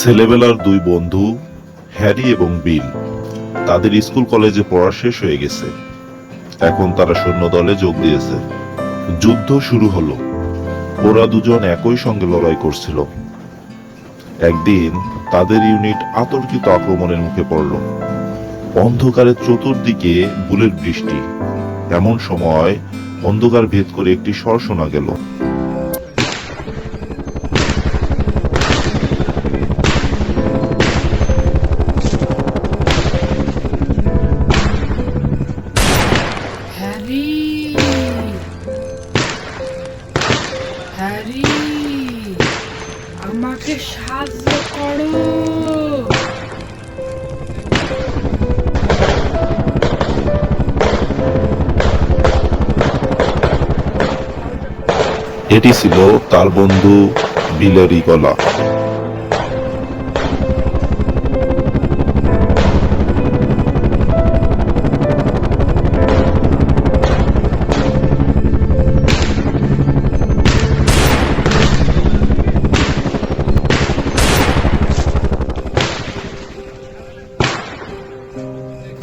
ছেলেবেলার দুই বন্ধু হ্যারি এবং বিল তাদের স্কুল কলেজে পড়া শেষ হয়ে গেছে। এখন তারা সৈন্য দলে যোগ দিয়েছে। যুদ্ধ শুরু হলো। ওরা দুজন একই সঙ্গে লড়াই করছিল। একদিন তাদের ইউনিট আতর্কিত আক্রমণের মুখে পড়ল। অন্ধকারের চতুর্দিকে বুলেট বৃষ্টি। এমন সময় অন্ধকার ভেদ করে একটি স্বর শোনা গেল। হ্যারি, হ্যারি, আমাকে সাহায্য করো। এটি ছিল তার বন্ধু বিলেরই গলা।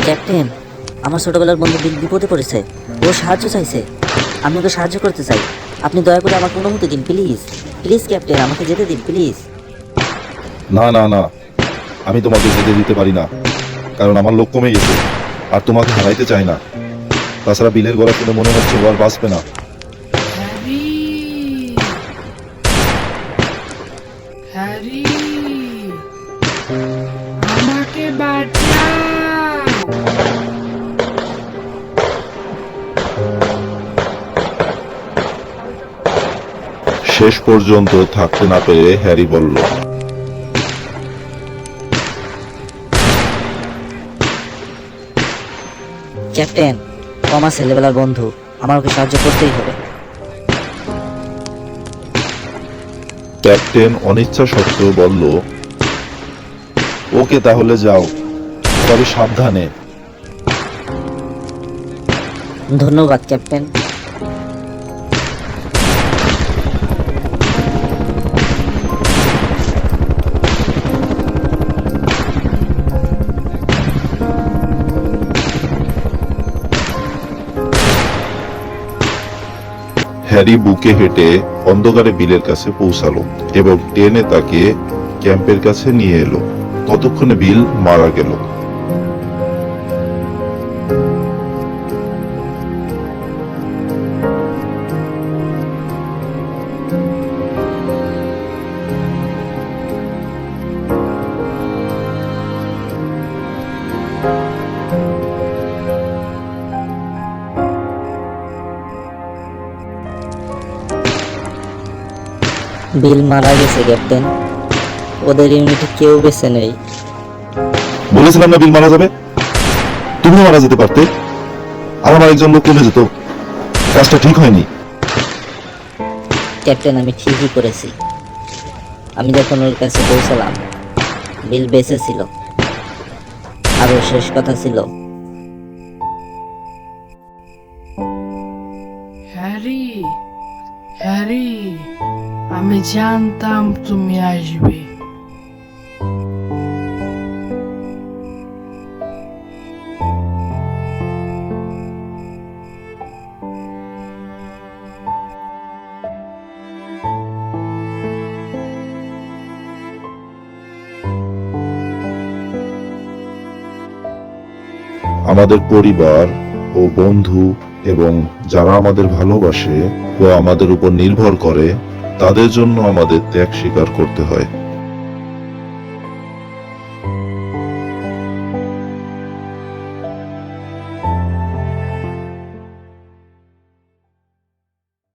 ক্যাপ্টেন, আমার ছোটবেলার বন্ধু বিল বিপদে পড়েছে। ও সাহায্য চাইছে। আমি ওকে সাহায্য করতে চাই। আপনি দয়া করে আমাকে অনুমতি দিন, প্লিজ প্লিজ ক্যাপ্টেন, আমাকে যেতে দিন প্লিজ। না না না, আমি তোমাকে যেতে দিতে পারি না, কারণ আমার লোক কমে গেছে আর তোমাকে হারাইতে চাই না। তাছাড়া বিলের গলা শুনে মনে হচ্ছে ও আর বাঁচবে না। হ্যারি, হ্যারি, আমাকে বাঁচাও। শেষ পর্যন্ত থাকতে না পেরে হ্যারি বলল, ক্যাপ্টেন, ও আমার ছেলেবেলার বন্ধু, আমার ওকে সাহায্য করতেই হবে। ক্যাপ্টেন অনিচ্ছা সত্ত্বেও বলল, ওকে তাহলে যাও, তবে সাবধানে। ধন্যবাদ ক্যাপ্টেন। হ্যারি বুকে হেঁটে অন্ধকারে বিলের কাছে পৌঁছালো এবং টেনে তাকে ক্যাম্পের কাছে নিয়ে এলো। ততক্ষণে বিল মারা গেল। বিল মারা গেছে ক্যাপ্টেন। ওদের ইউনিটে কেউ বেঁচে নেই। বলেছিলাম না বিল মারা যাবে? তুমিও মারা যেতে পারতে। আমার আরেকজন লোক কমে যেত। কাজটা ঠিক হয়নি। ক্যাপ্টেন, আমি ঠিকই করেছি। আমি যখন ওর কাছে পৌঁছালাম, বিল বেঁচে ছিল। আর ওর শেষ কথা ছিল, হ্যারি, হ্যারি, আমি জানতাম তুমি আসবে। আমাদের পরিবার ও বন্ধু এবং যারা আমাদের ভালোবাসে ও আমাদের উপর নির্ভর করে, তাদের জন্য আমাদের ত্যাগ স্বীকার করতে হয়।